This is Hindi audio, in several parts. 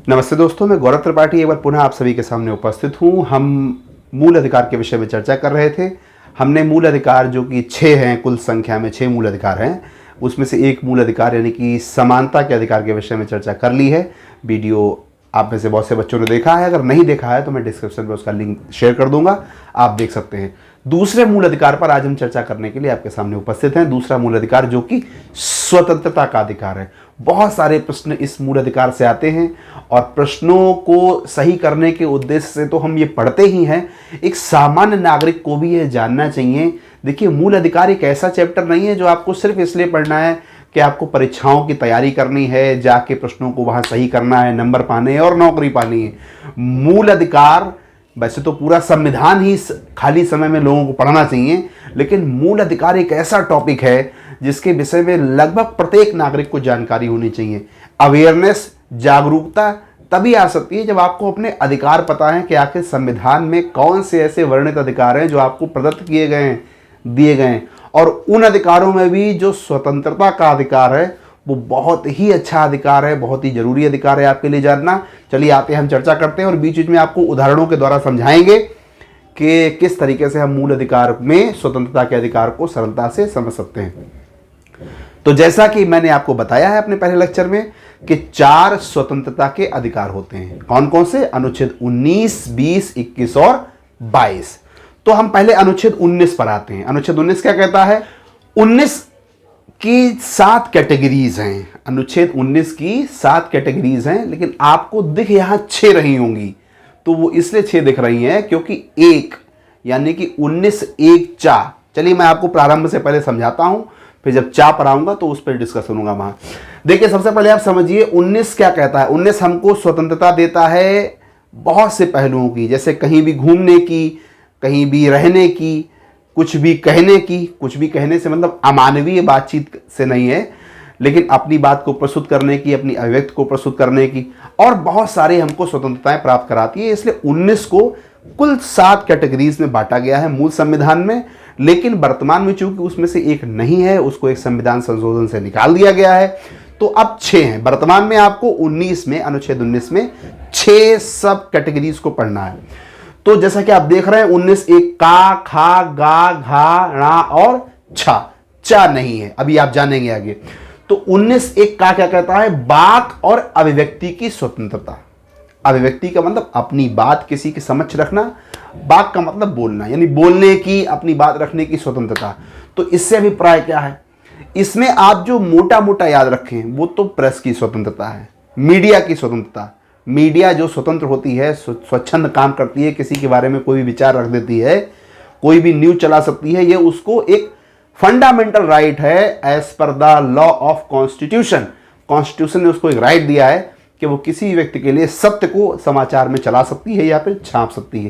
नमस्ते दोस्तों, मैं गौरव त्रिपाठी एक बार पुनः आप सभी के सामने उपस्थित हूँ। हम मूल अधिकार के विषय में चर्चा कर रहे थे। हमने मूल अधिकार जो कि 6 हैं, कुल संख्या में 6 मूल अधिकार हैं, उसमें से एक मूल अधिकार यानी कि समानता के अधिकार के विषय में चर्चा कर ली है। वीडियो आप में से बहुत से बच्चों ने देखा है, अगर नहीं देखा है तो मैं डिस्क्रिप्शन में उसका लिंक शेयर कर दूंगा, आप देख सकते हैं। दूसरे मूल अधिकार पर आज हम चर्चा करने के लिए आपके सामने उपस्थित हैं। दूसरा मूल अधिकार जो कि स्वतंत्रता का अधिकार है। बहुत सारे प्रश्न इस मूल अधिकार से आते हैं और प्रश्नों को सही करने के उद्देश्य से तो हम ये पढ़ते ही हैं, एक सामान्य नागरिक को भी ये जानना चाहिए। देखिए, मूल अधिकार एक ऐसा चैप्टर नहीं है जो आपको सिर्फ इसलिए पढ़ना है कि आपको परीक्षाओं की तैयारी करनी है, जाके प्रश्नों को वहाँ सही करना है, नंबर पाने हैं और नौकरी पानी है। मूल अधिकार वैसे तो पूरा संविधान ही खाली समय में लोगों को पढ़ना चाहिए, लेकिन मूल अधिकार एक ऐसा टॉपिक है जिसके विषय में लगभग प्रत्येक नागरिक को जानकारी होनी चाहिए। अवेयरनेस, जागरूकता तभी आ सकती है जब आपको अपने अधिकार पता है कि आखिर संविधान में कौन से ऐसे वर्णित अधिकार हैं जो आपको प्रदत्त किए गए हैं, दिए गए हैं। और उन अधिकारों में भी जो स्वतंत्रता का अधिकार है वो बहुत ही अच्छा अधिकार है, बहुत ही जरूरी अधिकार है आपके लिए जानना। चलिए आते हैं, हम चर्चा करते हैं और बीच बीच में आपको उदाहरणों के द्वारा समझाएंगे कि किस तरीके से हम मूल अधिकार में स्वतंत्रता के अधिकार को सरलता से समझ सकते हैं। तो जैसा कि मैंने आपको बताया है अपने पहले लेक्चर में कि 4 स्वतंत्रता के अधिकार होते हैं। कौन कौन से? अनुच्छेद 19, 20, 21 और 22। तो हम पहले अनुच्छेद 19 पर आते हैं। अनुच्छेद 19 क्या कहता है? 19 की 7 कैटेगरीज हैं। अनुच्छेद 19 की 7 कैटेगरीज हैं, लेकिन आपको दिख यहां 6 रही होंगी। तो वो इसलिए 6 दिख रही हैं क्योंकि 1 यानी कि 19 1 चा। चलिए मैं आपको प्रारंभ से पहले समझाता हूं, फिर जब चा पर आऊंगा तो उस पर डिस्कस करूंगा वहां। देखिए, सबसे पहले आप समझिए 19 क्या कहता है। 19 हमको स्वतंत्रता देता है बहुत से पहलुओं की, जैसे कहीं भी घूमने की, कहीं भी रहने की, कुछ भी कहने की। कुछ भी कहने से मतलब अमानवीय बातचीत से नहीं है, लेकिन अपनी बात को प्रस्तुत करने की, अपनी अभिव्यक्ति को प्रस्तुत करने की, और बहुत सारे हमको स्वतंत्रताएं प्राप्त कराती है। इसलिए 19 को कुल 7 कैटेगरीज में बांटा गया है मूल संविधान में, लेकिन वर्तमान में चूंकि उसमें से एक नहीं है, उसको एक संविधान संशोधन से निकाल दिया गया है, तो अब 6 हैं। वर्तमान में आपको 19 में, अनुच्छेद 19 में 6 सब कैटेगरीज को पढ़ना है। तो जैसा कि आप देख रहे हैं 19 एक का, खा, गा, घा, णा और छा। चा नहीं है, अभी आप जानेंगे आगे। तो 19 एक का क्या कहता है? वाक और अभिव्यक्ति की स्वतंत्रता। अभिव्यक्ति का मतलब अपनी बात किसी के समक्ष रखना, वाक का मतलब बोलना, यानी बोलने की, अपनी बात रखने की स्वतंत्रता। तो इससे अभिप्राय क्या है? इसमें आप जो मोटा मोटा याद रखें वो तो प्रेस की स्वतंत्रता है, मीडिया की स्वतंत्रता। मीडिया जो स्वतंत्र होती है, स्वच्छंद काम करती है, किसी के बारे में कोई भी विचार रख देती है, कोई भी न्यूज चला सकती है, ये उसको एक फंडामेंटल राइट है as per the law of constitution. Constitution ने उसको एक राइट दिया है कि वो किसी व्यक्ति के लिए सत्य को समाचार में चला सकती है या फिर छाप सकती है।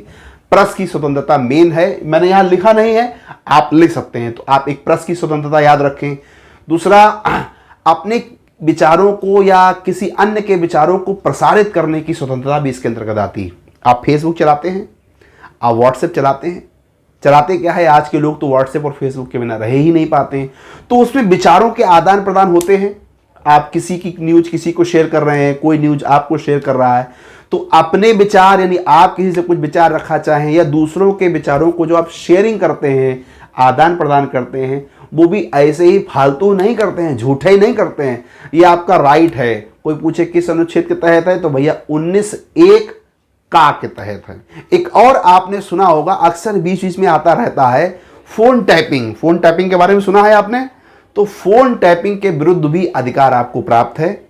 प्रेस की स्वतंत्रता मेन है, मैंने यहां लिखा नहीं है, आप लिख सकते हैं। तो आप एक प्रेस की स्वतंत्रता याद रखें। दूसरा, अपने विचारों को या किसी अन्य के विचारों को प्रसारित करने की स्वतंत्रता भी इसके अंतर्गत आती है। आप फेसबुक चलाते हैं, आप व्हाट्सएप चलाते हैं, चलाते क्या है आज के लोग, तो व्हाट्सएप और फेसबुक के बिना रह ही नहीं पाते हैं। तो उसमें विचारों के आदान प्रदान होते हैं। आप किसी की न्यूज किसी को शेयर कर रहे हैं, कोई न्यूज आपको शेयर कर रहा है, तो अपने विचार यानी आप किसी से कुछ विचार रखा चाहें या दूसरों के विचारों को जो आप शेयरिंग करते हैं, आदान प्रदान करते हैं, वो भी ऐसे ही फालतू नहीं करते हैं, झूठे ही नहीं करते हैं। ये आपका राइट है। कोई पूछे किस अनुच्छेद के तहत है, तो भैया 19 एक का के तहत है। एक और आपने सुना होगा, अक्सर बीच बीच में आता रहता है, फोन टैपिंग। फोन टैपिंग के बारे में सुना है आपने? तो फोन टैपिंग के विरुद्ध भी अधिकार आपको प्राप्त है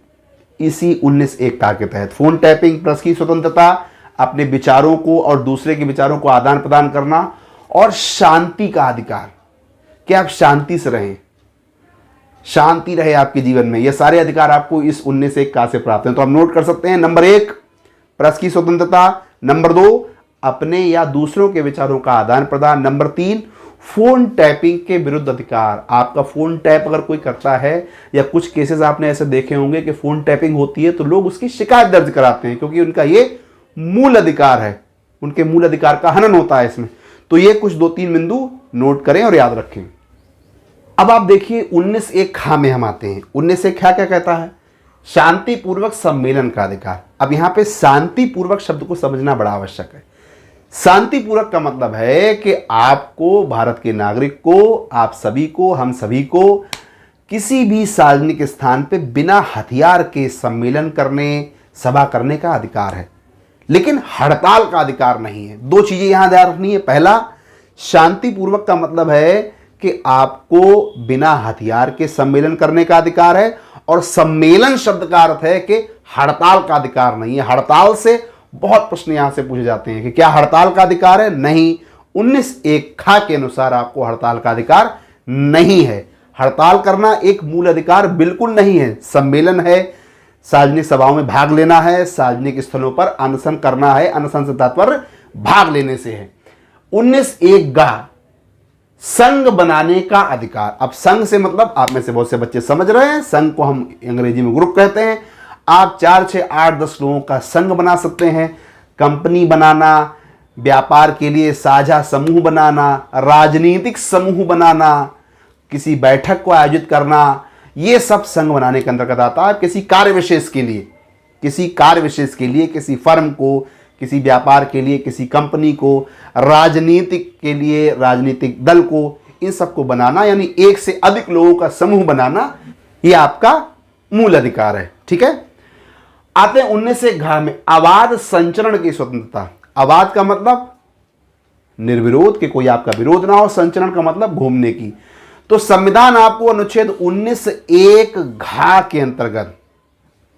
इसी 19 एक का के तहत। फोन टैपिंग, प्रेस की स्वतंत्रता, अपने विचारों को और दूसरे के विचारों को आदान प्रदान करना, और शांति का अधिकार कि आप शांति से रहें, शांति रहे आपके जीवन में। ये सारे अधिकार आपको इस 19 एक का से प्राप्त हैं। तो हम नोट कर सकते हैं, नंबर 1 प्रेस की स्वतंत्रता, नंबर 2 अपने या दूसरों के विचारों का आदान प्रदान, नंबर 3 फोन टैपिंग के विरुद्ध अधिकार। आपका फोन टैप अगर कोई करता है, या कुछ केसेस आपने ऐसे देखे होंगे कि फोन टैपिंग होती है तो लोग उसकी शिकायत दर्ज कराते हैं, क्योंकि उनका ये मूल अधिकार है, उनके मूल अधिकार का हनन होता है इसमें। तो ये कुछ 2-3 बिंदु नोट करें और याद रखें। अब आप देखिए 19 एक खा में हम आते हैं। 19 एक खा क्या कहता है शांतिपूर्वक सम्मेलन का अधिकार। अब यहां पे शांतिपूर्वक शब्द को समझना बड़ा आवश्यक है। शांतिपूर्वक का मतलब है कि आपको, भारत के नागरिक को, आप सभी को, हम सभी को किसी भी सार्वजनिक स्थान पे बिना हथियार के सम्मेलन करने, सभा करने का अधिकार है, लेकिन हड़ताल का अधिकार नहीं है। दो चीजें यहां ध्यान रखनी है। पहला, शांतिपूर्वक का मतलब है कि आपको बिना हथियार के सम्मेलन करने का अधिकार है, और सम्मेलन शब्द का अर्थ है कि हड़ताल का अधिकार नहीं है। हड़ताल से बहुत प्रश्न यहां से पूछे जाते हैं कि क्या हड़ताल का अधिकार है? नहीं, 19(1) खा के अनुसार आपको हड़ताल का अधिकार नहीं है। हड़ताल करना एक मूल अधिकार बिल्कुल नहीं है। सम्मेलन है, सार्वजनिक सभाओं में भाग लेना है, सार्वजनिक स्थलों पर अनशन करना है, अनशन से तात्पर्य भाग लेने से है। 19(1) संघ बनाने का अधिकार। अब संघ से मतलब, आप में से बहुत से बच्चे समझ रहे हैं, संघ को हम अंग्रेजी में ग्रुप कहते हैं। आप 4, 6, 8, 10 लोगों का संघ बना सकते हैं। कंपनी बनाना, व्यापार के लिए साझा समूह बनाना, राजनीतिक समूह बनाना, किसी बैठक को आयोजित करना, ये सब संघ बनाने के अंतर्गत आता है। किसी कार्य विशेष के लिए, किसी फर्म को, किसी व्यापार के लिए, किसी कंपनी को, राजनीतिक के लिए, राजनीतिक दल को, इन सबको बनाना, यानी एक से अधिक लोगों का समूह बनाना, ये आपका मूल अधिकार है। ठीक है। आते हैं 19(1) में आवाज संचरण की स्वतंत्रता। आवाज का मतलब निर्विरोध, कि कोई आपका विरोध ना हो। संचरण का मतलब घूमने की। तो संविधान आपको अनुच्छेद 19(1) के अंतर्गत,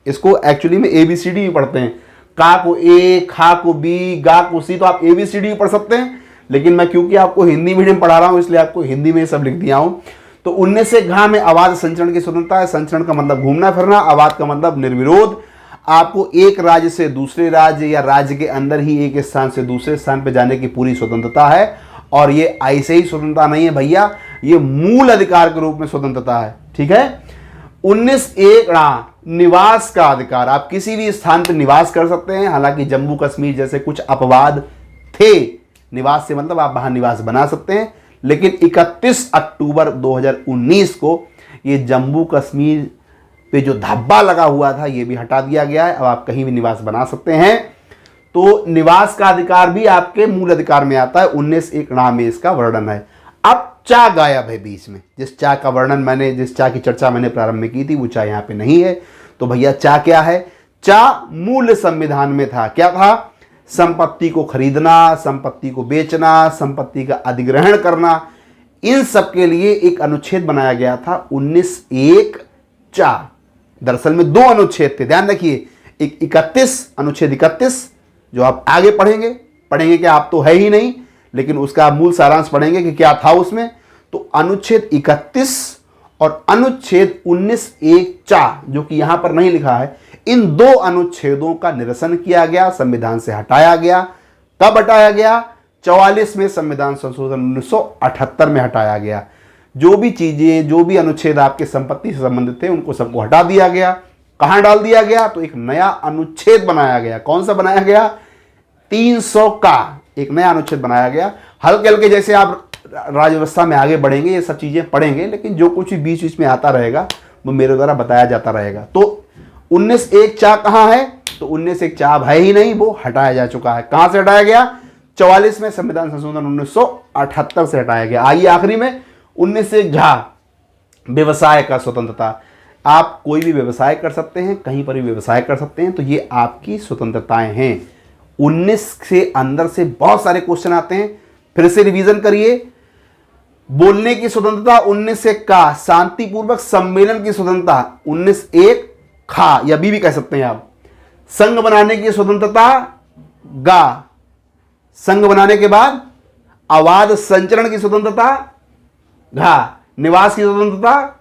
इसको एक्चुअली में ABCD भी पढ़ते हैं, का को A, खा को B, गा को C, तो आप ABCD भी पढ़ सकते हैं, लेकिन मैं क्योंकि आपको हिंदी मीडियम पढ़ा रहा हूं इसलिए आपको हिंदी में सब लिख दिया हूं। तो 19(1) में आवाज संचरण की स्वतंत्रता है। संचरण का मतलब घूमना फिरना, आवाज का मतलब निर्विरोध। आपको एक राज्य से दूसरे राज्य या राज्य के अंदर ही एक स्थान से दूसरे स्थान पर जाने की पूरी स्वतंत्रता है, और ये ऐसे ही स्वतंत्रता नहीं है भैया, ये मूल अधिकार के रूप में स्वतंत्रता है। ठीक है। 19(1) निवास का अधिकार। आप किसी भी स्थान पर निवास कर सकते हैं। हालांकि जम्मू कश्मीर जैसे कुछ अपवाद थे, निवास से मतलब आप वहां निवास बना सकते हैं, लेकिन 31 अक्टूबर 2019 को ये जम्मू कश्मीर पे जो धब्बा लगा हुआ था, ये भी हटा दिया गया है। अब आप कहीं भी निवास बना सकते हैं। तो निवास का अधिकार भी आपके मूल अधिकार में आता है। 19(1) में इसका वर्णन है। अब चा गायब है बीच में। जिस चा का वर्णन मैंने, जिस चा की चर्चा मैंने प्रारंभ में की थी, वो चा यहां पे नहीं है। तो भैया चा क्या है? चा मूल संविधान में था। क्या था? संपत्ति को खरीदना, संपत्ति को बेचना, संपत्ति का अधिग्रहण करना, इन सब के लिए एक अनुच्छेद बनाया गया था 19(1) चा। दरअसल में 2 अनुच्छेद थे, ध्यान रखिए। एक 31, अनुच्छेद 31, जो आप आगे पढ़ेंगे क्या, आप तो है ही नहीं, लेकिन उसका मूल सारांश पढ़ेंगे कि क्या था उसमें। तो अनुच्छेद 31 और अनुच्छेद 19(1) चा, जो कि यहां पर नहीं लिखा है, इन 2 अनुच्छेदों का निरसन किया गया, संविधान से हटाया गया। कब हटाया गया? 44 में संविधान संशोधन 1978 में हटाया गया। जो भी चीजें, जो भी अनुच्छेद आपके संपत्ति से संबंधित थे, उनको सबको हटा दिया गया। कहां डाल दिया गया? तो एक नया अनुच्छेद बनाया गया। कौन सा बनाया गया? 300 का एक नया अनुच्छेद बनाया गया। हल्के हल्के जैसे आप राज्य व्यवस्था में आगे बढ़ेंगे ये सब चीजें पढ़ेंगे, लेकिन जो कुछ भी बीच बीच में आता रहेगा वो मेरे द्वारा बताया जाता रहेगा। तो 19(1) चा कहां है? तो 19(1) चा है ही नहीं, वो हटाया जा चुका है। कहां से हटाया गया? 44 में संविधान संशोधन 1978 से हटाया गया। आइए आखिरी में 19(1) झा, व्यवसाय का स्वतंत्रता। आप कोई भी व्यवसाय कर सकते हैं, कहीं पर भी व्यवसाय कर सकते हैं, तो ये आपकी स्वतंत्रताएं हैं। 19 से अंदर से बहुत सारे क्वेश्चन आते हैं, फिर से रिवीजन करिए। बोलने की स्वतंत्रता 19(1) का, शांतिपूर्वक सम्मेलन की स्वतंत्रता 19(1) खा या बी भी कह सकते हैं आप। संघ बनाने की स्वतंत्रता गा, संघ बनाने के बाद आवाज संचरण की स्वतंत्रता घा, निवास की स्वतंत्रता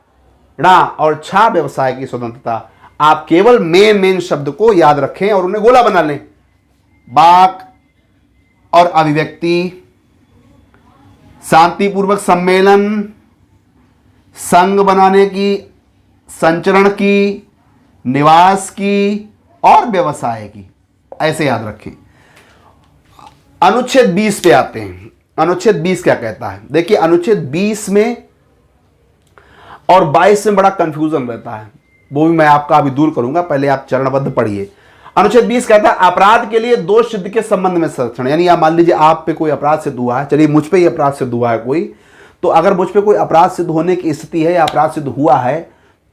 ड़ा, और छा व्यवसाय की स्वतंत्रता। आप केवल मेन शब्द को याद रखें और उन्हें गोला बना लें। वाक और अभिव्यक्ति, शांतिपूर्वक सम्मेलन, संघ बनाने की, संचरण की, निवास की और व्यवसाय की, ऐसे याद रखें। अनुच्छेद 20 पे आते हैं। अनुच्छेद 20 क्या कहता है? देखिए, अनुच्छेद 20 में और 22 में बड़ा कंफ्यूजन रहता है। वो भी मैं आपका अभी दूर करूंगा, पहले आप चरणबद्ध पढ़िए। अनुच्छेद 20 कहता है अपराध के लिए दोष सिद्ध के संबंध में संरक्षण। यानी आप मान लीजिए आप पे कोई अपराध सिद्ध हुआ है, चलिए मुझ पे ही अपराध सिद्ध हुआ है कोई, तो अगर मुझ पे कोई अपराध सिद्ध होने की स्थिति है या अपराध सिद्ध हुआ है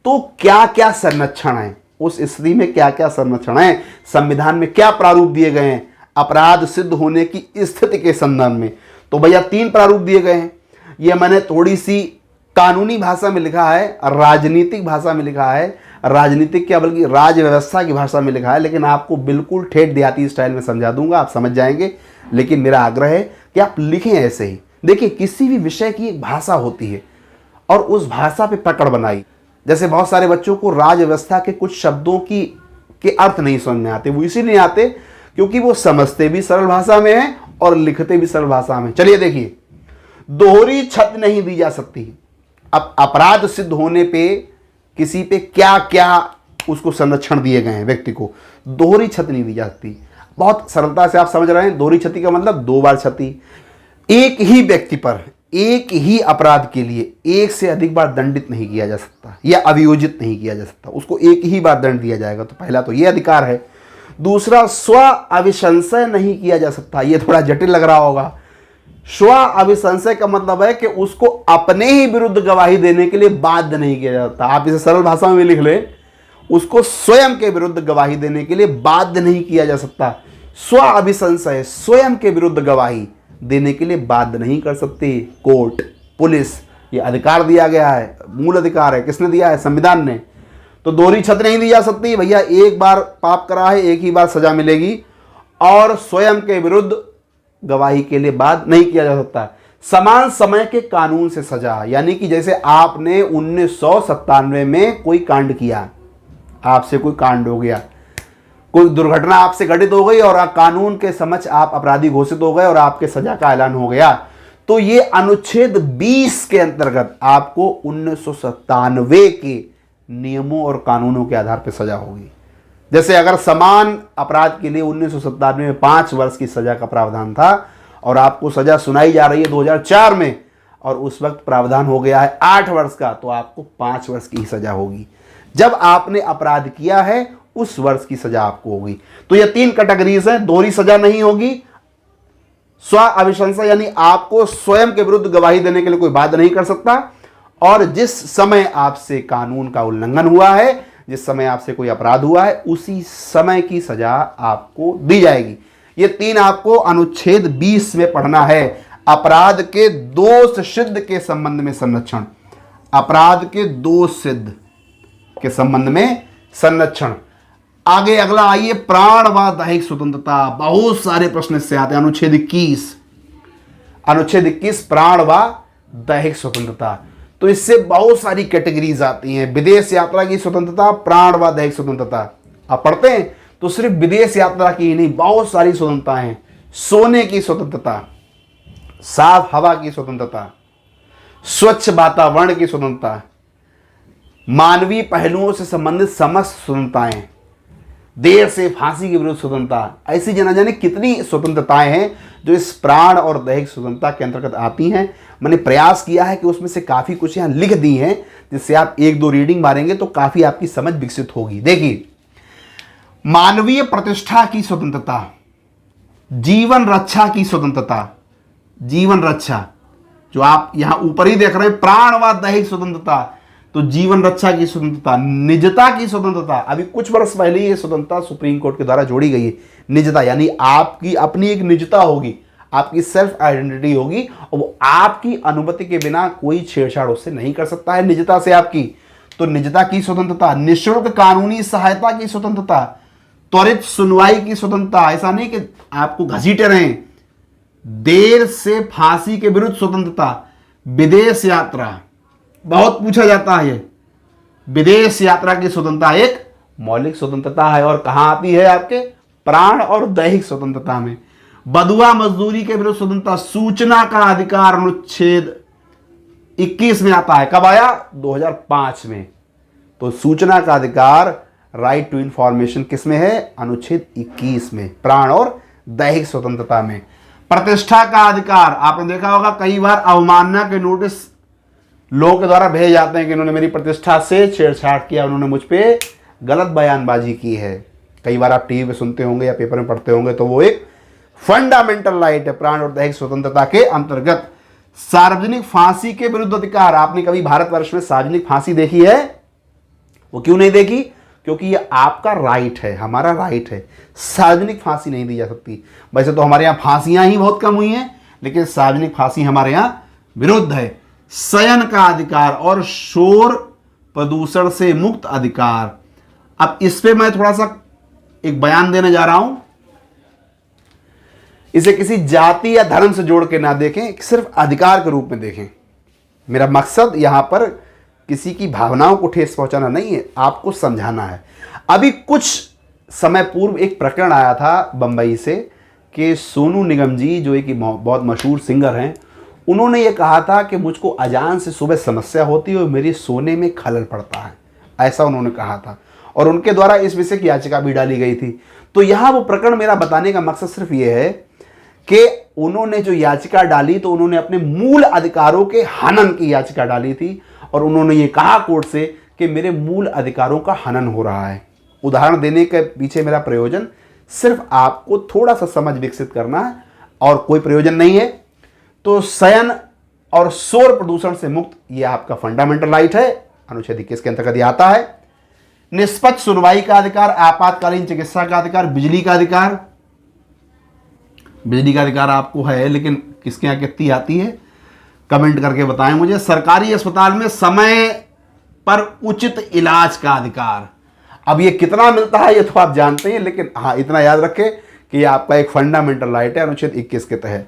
तो क्या क्या संरक्षण है, उस स्थिति में क्या क्या संरक्षण है, संविधान में क्या प्रारूप दिए गए हैं अपराध सिद्ध होने की स्थिति के संदर्भ में। तो भैया 3 प्रारूप दिए गए हैं। ये मैंने थोड़ी सी कानूनी भाषा में लिखा है, राजनीतिक भाषा में लिखा है, राजनीतिक क्या बल्कि राज व्यवस्था की भाषा में लिखा है, लेकिन आपको बिल्कुल ठेठ देहाती स्टाइल में समझा दूंगा, आप समझ जाएंगे। लेकिन मेरा आग्रह है कि आप लिखें ऐसे ही। देखिए किसी भी विषय की एक भाषा होती है और उस भाषा पे पकड़ बनाई। जैसे बहुत सारे बच्चों को राज व्यवस्था के कुछ शब्दों के अर्थ नहीं समझ में आते, वो इसीलिए आते क्योंकि वो समझते भी सरल भाषा में है और लिखते भी सरल भाषा में। चलिए देखिए, दोहरी क्षति नहीं दी जा सकती। अब अपराध सिद्ध होने पे किसी पे क्या क्या उसको संरक्षण दिए गए हैं, व्यक्ति को दोहरी क्षति नहीं दी जा सकती। बहुत सरलता से आप समझ रहे हैं, दोहरी क्षति का मतलब 2 बार क्षति। एक ही व्यक्ति पर एक ही अपराध के लिए एक से अधिक बार दंडित नहीं किया जा सकता या अभियोजित नहीं किया जा सकता, उसको एक ही बार दंड दिया जाएगा। तो पहला तो ये अधिकार है। दूसरा, स्व अभिशंसय नहीं किया जा सकता। ये थोड़ा जटिल लग रहा होगा। स्व अभिशंसय का मतलब है कि उसको अपने ही विरुद्ध गवाही देने के लिए बाध्य नहीं किया जाता। आप इसे सरल भाषा में लिख लें, उसको स्वयं के विरुद्ध गवाही देने के लिए बाध्य नहीं किया जा सकता। स्व अभिशंसय, स्वयं के विरुद्ध गवाही देने के लिए बाध्य नहीं कर सकती कोर्ट, पुलिस। ये अधिकार दिया गया है, मूल अधिकार है। किसने दिया है? संविधान ने। तो दोहरी क्षति नहीं दी जा सकती भैया। एक बार पाप करा है, एक ही बार सजा मिलेगी, और स्वयं के विरुद्ध गवाही के लिए बाध्य नहीं किया जा सकता। समान समय के कानून से सजा, यानी कि जैसे आपने 1997 में कोई कांड किया, आपसे कोई कांड हो गया, कोई दुर्घटना आपसे घटित हो गई और कानून के समक्ष आप अपराधी घोषित हो गए और आपके सजा का ऐलान हो गया, तो ये अनुच्छेद 20 के अंतर्गत आपको 1997 के नियमों और कानूनों के आधार पर सजा होगी। जैसे अगर समान अपराध के लिए 1997 में 5 वर्ष की सजा का प्रावधान था और आपको सजा सुनाई जा रही है 2004 में और उस वक्त प्रावधान हो गया है 8 वर्ष का, तो आपको 5 वर्ष की ही सजा होगी। जब आपने अपराध किया है उस वर्ष की सजा आपको होगी। तो ये 3 कैटेगरीज हैं। दोहरी सजा नहीं होगी, स्व अभिशंसा यानी आपको स्वयं के विरुद्ध गवाही देने के लिए कोई बाध्य नहीं कर सकता, और जिस समय आपसे कानून का उल्लंघन हुआ है, जिस समय आपसे कोई अपराध हुआ है, उसी समय की सजा आपको दी जाएगी। ये 3 आपको अनुच्छेद 20 में पढ़ना है। अपराध के दोष सिद्ध के संबंध में संरक्षण, अपराध के दोष सिद्ध के संबंध में संरक्षण। आगे अगला आइए, प्राण व दैहिक स्वतंत्रता। बहुत सारे प्रश्न इससे आते हैं। अनुच्छेद 21 प्राण व दैहिक स्वतंत्रता। तो इससे बहुत सारी कैटेगरीज आती हैं। विदेश यात्रा की स्वतंत्रता, प्राण व दैहिक स्वतंत्रता। आप पढ़ते हैं तो सिर्फ विदेश यात्रा की ही नहीं, बहुत सारी स्वतंत्रताएं हैं। सोने की स्वतंत्रता, साफ हवा की स्वतंत्रता, स्वच्छ वातावरण की स्वतंत्रता, मानवीय पहलुओं से संबंधित समस्त स्वतंत्रताएं, देर से फांसी के विरुद्ध स्वतंत्रता। ऐसी जाना जाने कितनी स्वतंत्रताएं हैं जो इस प्राण और दैहिक स्वतंत्रता के अंतर्गत आती हैं। मैंने प्रयास किया है कि उसमें से काफ़ी कुछ यहाँ लिख दी हैं, जिससे आप 1-2 रीडिंग मारेंगे तो काफ़ी आपकी समझ विकसित होगी। देखिए, मानवीय प्रतिष्ठा की स्वतंत्रता, जीवन रक्षा की स्वतंत्रता, जीवन रक्षा जो आप यहाँ ऊपर ही देख रहे हैं, प्राण व दैहिक स्वतंत्रता, तो जीवन रक्षा की स्वतंत्रता, निजता की स्वतंत्रता। अभी कुछ वर्ष पहले ये स्वतंत्रता सुप्रीम कोर्ट के द्वारा जोड़ी गई है। निजता यानी आपकी अपनी एक निजता होगी, आपकी सेल्फ आइडेंटिटी होगी, और वो आपकी अनुमति के बिना कोई छेड़छाड़ उससे नहीं कर सकता है निजता से आपकी। तो निजता की स्वतंत्रता, निःशुल्क कानूनी सहायता की स्वतंत्रता, त्वरित सुनवाई की स्वतंत्रता, ऐसा नहीं कि आपको घसीटे रहें, देर से फांसी के विरुद्ध स्वतंत्रता, विदेश यात्रा बहुत पूछा जाता है। विदेश यात्रा की स्वतंत्रता एक मौलिक स्वतंत्रता है और कहां आती है? आपके प्राण और दैहिक स्वतंत्रता में। बदुआ मजदूरी के विरुद्ध स्वतंत्रता, सूचना का अधिकार अनुच्छेद 21 में आता है। कब आया? 2005 में। तो सूचना का अधिकार, राइट टू इंफॉर्मेशन किस में है? अनुच्छेद 21 में, प्राण और दैहिक स्वतंत्रता में। प्रतिष्ठा का अधिकार, आपने देखा होगा कई बार अवमानना के नोटिस लोगों के द्वारा भेजे जाते हैं कि इन्होंने मेरी प्रतिष्ठा से छेड़छाड़ किया, उन्होंने मुझ पर गलत बयानबाजी की है। कई बार आप टीवी पे सुनते होंगे या पेपर में पढ़ते होंगे, तो वो एक फंडामेंटल राइट है प्राण और दैहिक स्वतंत्रता के अंतर्गत। सार्वजनिक फांसी के विरुद्ध अधिकार। आपने कभी भारतवर्ष में सार्वजनिक फांसी देखी है? वो क्यों नहीं देखी? क्योंकि ये आपका राइट है, हमारा राइट है। सार्वजनिक फांसी नहीं दी जा सकती। वैसे तो हमारे यहाँ फांसियां ही बहुत कम हुई हैं, लेकिन सार्वजनिक फांसी हमारे यहाँ विरुद्ध है। शयन का अधिकार और शोर प्रदूषण से मुक्त अधिकार। अब इस पे मैं थोड़ा सा एक बयान देने जा रहा हूं। इसे किसी जाति या धर्म से जोड़ के ना देखें, सिर्फ अधिकार के रूप में देखें। मेरा मकसद यहां पर किसी की भावनाओं को ठेस पहुंचाना नहीं है, आपको समझाना है। अभी कुछ समय पूर्व एक प्रकरण आया था बंबई से कि सोनू निगम जी, जो एक बहुत मशहूर सिंगर हैं, उन्होंने ये कहा था कि मुझको अजान से सुबह समस्या होती है और मेरे सोने में खलल पड़ता है, ऐसा उन्होंने कहा था। और उनके द्वारा इस विषय की याचिका भी डाली गई थी। तो यहाँ वो प्रकरण मेरा बताने का मकसद सिर्फ ये है कि उन्होंने जो याचिका डाली, तो उन्होंने अपने मूल अधिकारों के हनन की याचिका डाली थी और उन्होंने ये कहा कोर्ट से कि मेरे मूल अधिकारों का हनन हो रहा है। उदाहरण देने के पीछे मेरा प्रयोजन सिर्फ आपको थोड़ा सा समझ विकसित करना है और कोई प्रयोजन नहीं है। तो शयन और शोर प्रदूषण से मुक्त, ये आपका फंडामेंटल राइट है, अनुच्छेद 21 के अंतर्गत ये आता है। निष्पक्ष सुनवाई का अधिकार, आपातकालीन चिकित्सा का अधिकार, बिजली का अधिकार। बिजली का अधिकार आपको है, लेकिन किसके यहाँ कितनी आती है कमेंट करके बताएं मुझे। सरकारी अस्पताल में समय पर उचित इलाज का अधिकार। अब ये कितना मिलता है ये तो आप जानते हैं, लेकिन हाँ इतना याद रखें कि ये आपका एक फंडामेंटल राइट है अनुच्छेद 21 के तहत।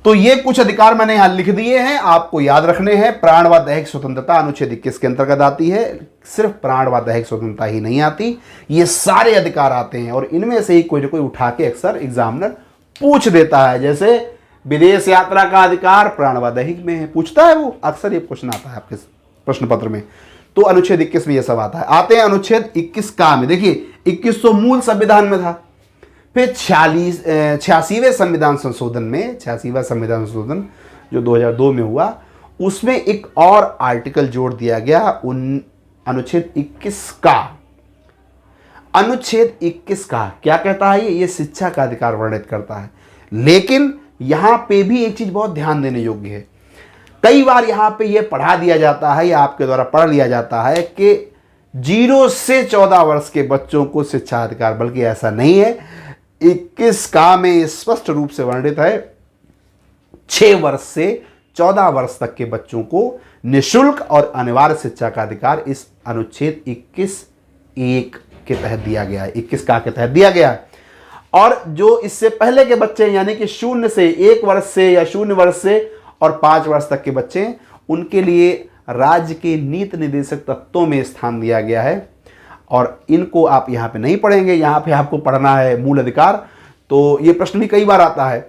तो ये कुछ अधिकार मैंने यहां लिख दिए हैं, आपको याद रखने हैं। प्राण व दैहिक स्वतंत्रता अनुच्छेद 21 के अंतर्गत आती है। सिर्फ प्राण व दैहिक स्वतंत्रता ही नहीं आती, ये सारे अधिकार आते हैं और इनमें से ही कोई ना कोई उठा के अक्सर एग्जामिनर पूछ देता है। जैसे विदेश यात्रा का अधिकार प्राण व दैहिक में है, पूछता है वो, अक्सर ये क्वेश्चन आता है आपके प्रश्न पत्र में। तो अनुच्छेद 21 में ये सब आता है। आते हैं अनुच्छेद 21 का में। देखिए 21 तो मूल संविधान में था, फिर 86वें संविधान संशोधन में, 86वां संविधान संशोधन जो 2002 में हुआ, उसमें एक और आर्टिकल जोड़ दिया गया उन अनुच्छेद 21 का। अनुच्छेद 21 का क्या कहता है? ये शिक्षा का अधिकार वर्णित करता है। लेकिन यहां पे भी एक चीज बहुत ध्यान देने योग्य है। कई बार यहां पे ये पढ़ा दिया जाता है या आपके द्वारा पढ़ लिया जाता है कि 0 से 14 वर्ष के बच्चों को शिक्षा अधिकार, बल्कि ऐसा नहीं है। 21 का में स्पष्ट रूप से वर्णित है 6 वर्ष से 14 वर्ष तक के बच्चों को निःशुल्क और अनिवार्य शिक्षा का अधिकार इस अनुच्छेद 21(1) के तहत दिया गया है, 21 का के तहत दिया गया है। और जो इससे पहले के बच्चे यानी कि 0 से 1 वर्ष से या 0 वर्ष से और 5 वर्ष तक के बच्चे, उनके लिए राज्य के नीति निर्देशक तत्वों में स्थान दिया गया है। और इनको आप यहाँ पे नहीं पढ़ेंगे, यहाँ पे आपको पढ़ना है मूल अधिकार। तो ये प्रश्न भी कई बार आता है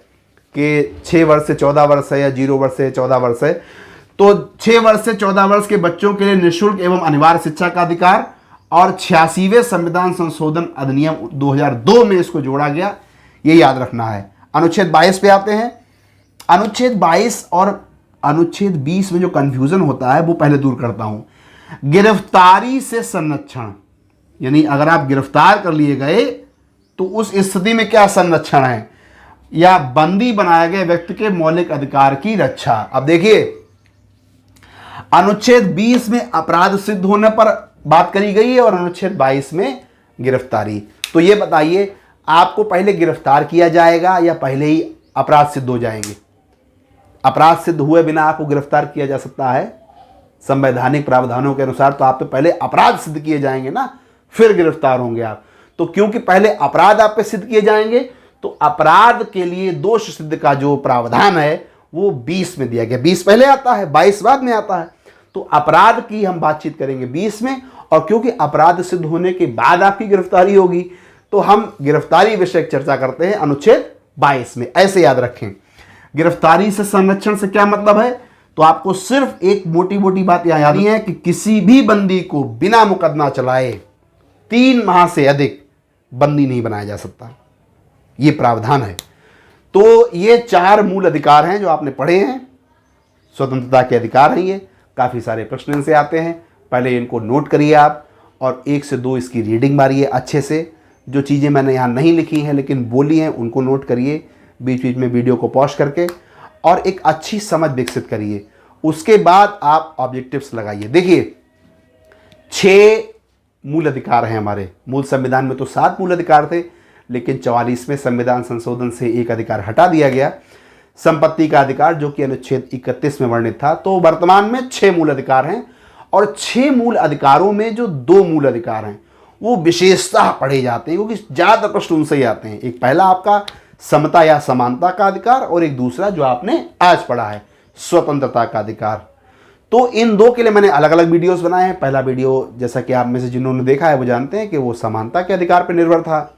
कि 6 वर्ष से 14 वर्ष है या 0 वर्ष से 14 वर्ष है। तो 6 वर्ष से 14 वर्ष के बच्चों के लिए निःशुल्क एवं अनिवार्य शिक्षा का अधिकार और 86वें संविधान संशोधन अधिनियम 2002 में इसको जोड़ा गया, ये याद रखना है। अनुच्छेद 22 पे आते हैं। अनुच्छेद 22 और अनुच्छेद 20 में जो कंफ्यूजन होता है वो पहले दूर करता हूं। गिरफ्तारी से संरक्षण, यानी अगर आप गिरफ्तार कर लिए गए तो उस स्थिति में क्या संरक्षण है, या बंदी बनाए गए व्यक्ति के मौलिक अधिकार की रक्षा। अब देखिए अनुच्छेद 20 में अपराध सिद्ध होने पर बात करी गई है और अनुच्छेद 22 में गिरफ्तारी। तो ये बताइए आपको पहले गिरफ्तार किया जाएगा या पहले ही अपराध सिद्ध हो जाएंगे? अपराध सिद्ध हुए बिना आपको गिरफ्तार किया जा सकता है संवैधानिक प्रावधानों के अनुसार, तो आप पे पहले अपराध सिद्ध किए जाएंगे ना, फिर गिरफ्तार होंगे आप। तो क्योंकि पहले अपराध आप पे सिद्ध किए जाएंगे, तो अपराध के लिए दोष सिद्ध का जो प्रावधान है वो 20 में दिया गया। 20 पहले आता है, 22 बाद में आता है। तो अपराध की हम बातचीत करेंगे 20 में, और क्योंकि अपराध सिद्ध होने के बाद आपकी गिरफ्तारी होगी, तो हम गिरफ्तारी विषय चर्चा करते हैं अनुच्छेद 22 में। ऐसे याद रखें। गिरफ्तारी से संरक्षण से क्या मतलब है? तो आपको सिर्फ एक मोटी मोटी बात यहां याद है कि किसी भी बंदी को बिना मुकदमा चलाए 3 माह से अधिक बंदी नहीं बनाया जा सकता, ये प्रावधान है। तो ये 4 मूल अधिकार हैं जो आपने पढ़े हैं, स्वतंत्रता के अधिकार हैं। ये काफ़ी सारे प्रश्न इनसे आते हैं। पहले इनको नोट करिए आप और 1 से 2 इसकी रीडिंग मारिए अच्छे से। जो चीज़ें मैंने यहाँ नहीं लिखी हैं लेकिन बोली हैं उनको नोट करिए बीच बीच में वीडियो को पॉज करके, और एक अच्छी समझ विकसित करिए। उसके बाद आप ऑब्जेक्टिव्स लगाइए। देखिए 6 मूल अधिकार हैं हमारे। मूल संविधान में तो 7 मूल अधिकार थे, लेकिन 44वें संविधान संशोधन से एक अधिकार हटा दिया गया, संपत्ति का अधिकार, जो कि अनुच्छेद 31 में वर्णित था। तो वर्तमान में 6 मूल अधिकार हैं, और 6 मूल अधिकारों में जो 2 मूल अधिकार हैं वो विशेषतः पढ़े जाते हैं, क्योंकि ज़्यादा प्रश्न उनसे ही आते हैं। एक पहला आपका समता या समानता का अधिकार, और एक दूसरा जो आपने आज पढ़ा है स्वतंत्रता का अधिकार। तो इन 2 के लिए मैंने अलग अलग वीडियोस बनाए हैं। पहला वीडियो जैसा कि आप में से जिन्होंने देखा है वो जानते हैं कि वो समानता के अधिकार पर निर्भर था,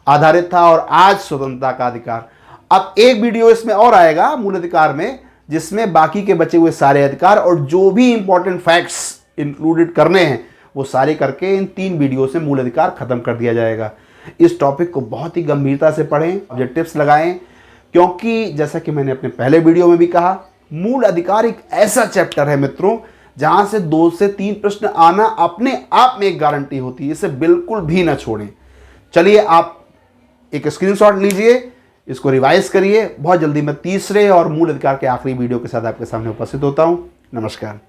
आधारित था, और आज स्वतंत्रता का अधिकार। अब एक वीडियो इसमें और आएगा मूल अधिकार में, जिसमें बाकी के बचे हुए सारे अधिकार और जो भी इंपॉर्टेंट फैक्ट्स इंक्लूडेड करने हैं वो सारे करके इन 3 वीडियो से मूल अधिकार खत्म कर दिया जाएगा। इस टॉपिक को बहुत ही गंभीरता से पढ़ें, ऑब्जेक्टिव्स लगाएं, क्योंकि जैसा कि मैंने अपने पहले वीडियो में भी कहा, मूल अधिकार एक ऐसा चैप्टर है मित्रों जहां से 2 से 3 प्रश्न आना अपने आप में एक गारंटी होती है। इसे बिल्कुल भी ना छोड़ें। चलिए आप एक स्क्रीनशॉट लीजिए, इसको रिवाइज करिए। बहुत जल्दी मैं तीसरे और मूल अधिकार के आखिरी वीडियो के साथ आपके सामने उपस्थित होता हूं। नमस्कार।